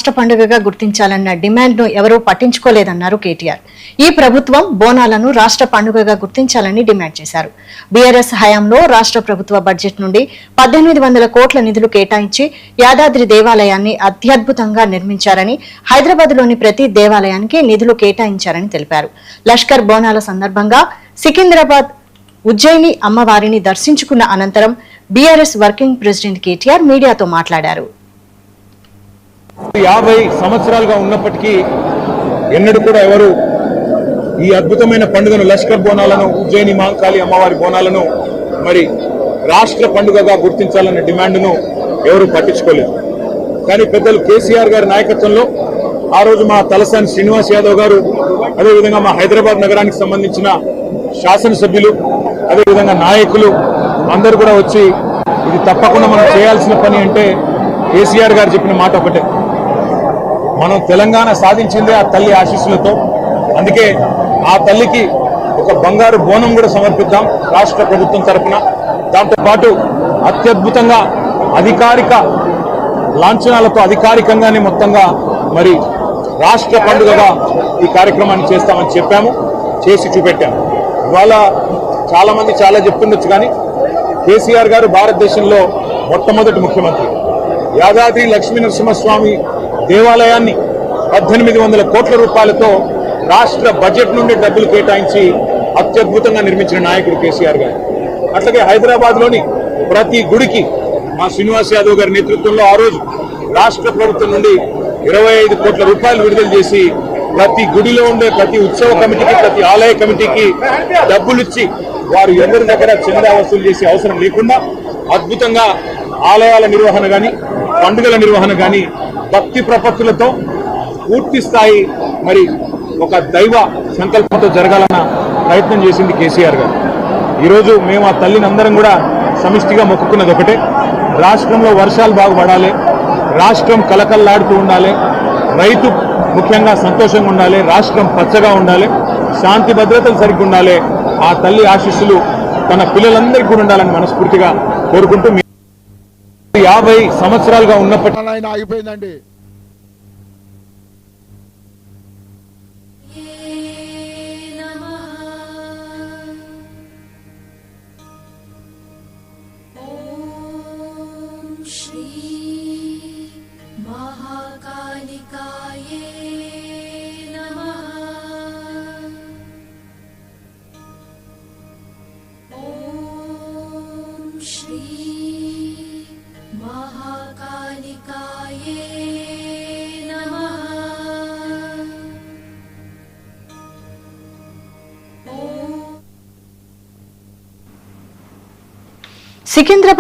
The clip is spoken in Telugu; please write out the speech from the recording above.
రాష్ట్ర పండుగగా గుర్తించాలన్న డిమాండ్ను ఎవరూ పట్టించుకోలేదన్నారు కేటీఆర్. ఈ ప్రభుత్వం బోనాలను రాష్ట్ర పండుగగా గుర్తించాలని డిమాండ్ చేశారు. బీఆర్ఎస్ హయాంలో రాష్ట్ర ప్రభుత్వ బడ్జెట్ నుండి 1800 కోట్ల నిధులు కేటాయించి యాదాద్రి దేవాలయాన్ని అత్యద్భుతంగా నిర్మించారని, హైదరాబాద్లోని ప్రతి దేవాలయానికి నిధులు కేటాయించారని తెలిపారు. లష్కర్ బోనాల సందర్భంగా సికింద్రాబాద్ ఉజ్జయిని అమ్మవారిని దర్శించుకున్న అనంతరం బీఆర్ఎస్ వర్కింగ్ ప్రెసిడెంట్ కేటీఆర్ మీడియాతో మాట్లాడారు. 50 సంవత్సరాలుగా ఉన్నప్పటికీ ఎన్నడూ కూడా ఎవరు ఈ అద్భుతమైన పండుగను లష్కర్ బోనాలను, ఉజ్జయిని మహంకాళి అమ్మవారి బోనాలను మరి రాష్ట్ర పండుగగా గుర్తించాలన్న డిమాండ్ను ఎవరు పట్టించుకోలేదు. కానీ పెద్దలు కేసీఆర్ గారి నాయకత్వంలో ఆ రోజు మా తలసాని శ్రీనివాస్ యాదవ్ గారు, అదేవిధంగా మా హైదరాబాద్ నగరానికి సంబంధించిన శాసనసభ్యులు, అదేవిధంగా నాయకులు అందరూ కూడా వచ్చి ఇది తప్పకుండా మనం చేయాల్సిన పని అంటే కేసీఆర్ గారు చెప్పిన మాట ఒకటే, మనం తెలంగాణ సాధించిందే ఆ తల్లి ఆశీస్సులతో. అందుకే ఆ తల్లికి ఒక బంగారు బోనం కూడా సమర్పిద్దాం రాష్ట్ర ప్రభుత్వం తరఫున. దాంతోపాటు అత్యద్భుతంగా అధికారిక లాంఛనాలతో అధికారికంగానే మొత్తంగా మరి రాష్ట్ర పండుగగా ఈ కార్యక్రమాన్ని చేస్తామని చెప్పాము, చేసి చూపెట్టాము. ఇవాళ చాలా మంది చాలా చెప్తుండొచ్చు, కానీ కేసీఆర్ గారు భారతదేశంలో మొట్టమొదటి ముఖ్యమంత్రి. యాదాద్రి లక్ష్మీ నరసింహస్వామి దేవాలయాన్ని 1800 కోట్ల రూపాయలతో రాష్ట్ర బడ్జెట్ నుండి డబ్బులు కేటాయించి అత్యద్భుతంగా నిర్మించిన నాయకుడు కేసీఆర్ గారు. అట్లాగే హైదరాబాద్లోని ప్రతి గుడికి మా శ్రీనివాస్ యాదవ్ గారి నేతృత్వంలో ఆ రోజు రాష్ట్ర ప్రభుత్వం నుండి 25 కోట్ల రూపాయలు విడుదల చేసి ప్రతి గుడిలో ఉండే ప్రతి ఉత్సవ కమిటీకి, ప్రతి ఆలయ కమిటీకి డబ్బులు ఇచ్చి వారు ఎవరి దగ్గర చందా వసూలు చేసే అవసరం లేకుండా అద్భుతంగా ఆలయాల నిర్వహణ కానీ, పండుగల నిర్వహణ కానీ భక్తి ప్రపత్తులతో పూర్తి స్థాయి మరి ఒక దైవ సంకల్పంతో జరగాలన్న ప్రయత్నం చేసింది కేసీఆర్ గారు. ఈరోజు మేము ఆ తల్లిని అందరం కూడా సమిష్టిగా మొక్కుకున్నది ఒకటే, రాష్ట్రంలో వర్షాలు బాగా పడాలి, రాష్ట్రం కలకల్లాడుతూ ఉండాలి, రైతు ముఖ్యంగా సంతోషంగా ఉండాలి, రాష్ట్రం పచ్చగా ఉండాలి, శాంతి భద్రతలు సరిగ్గా ఉండాలి. ఆ తల్లి ఆశీస్సులు తన పిల్లలందరికీ కూడా ఉండాలని మనస్ఫూర్తిగా కోరుకుంటూ 50 సంవత్సరాలుగా ఉన్నప్పటికీ ఆగిపోయిందండి. సికింద్రాబాద్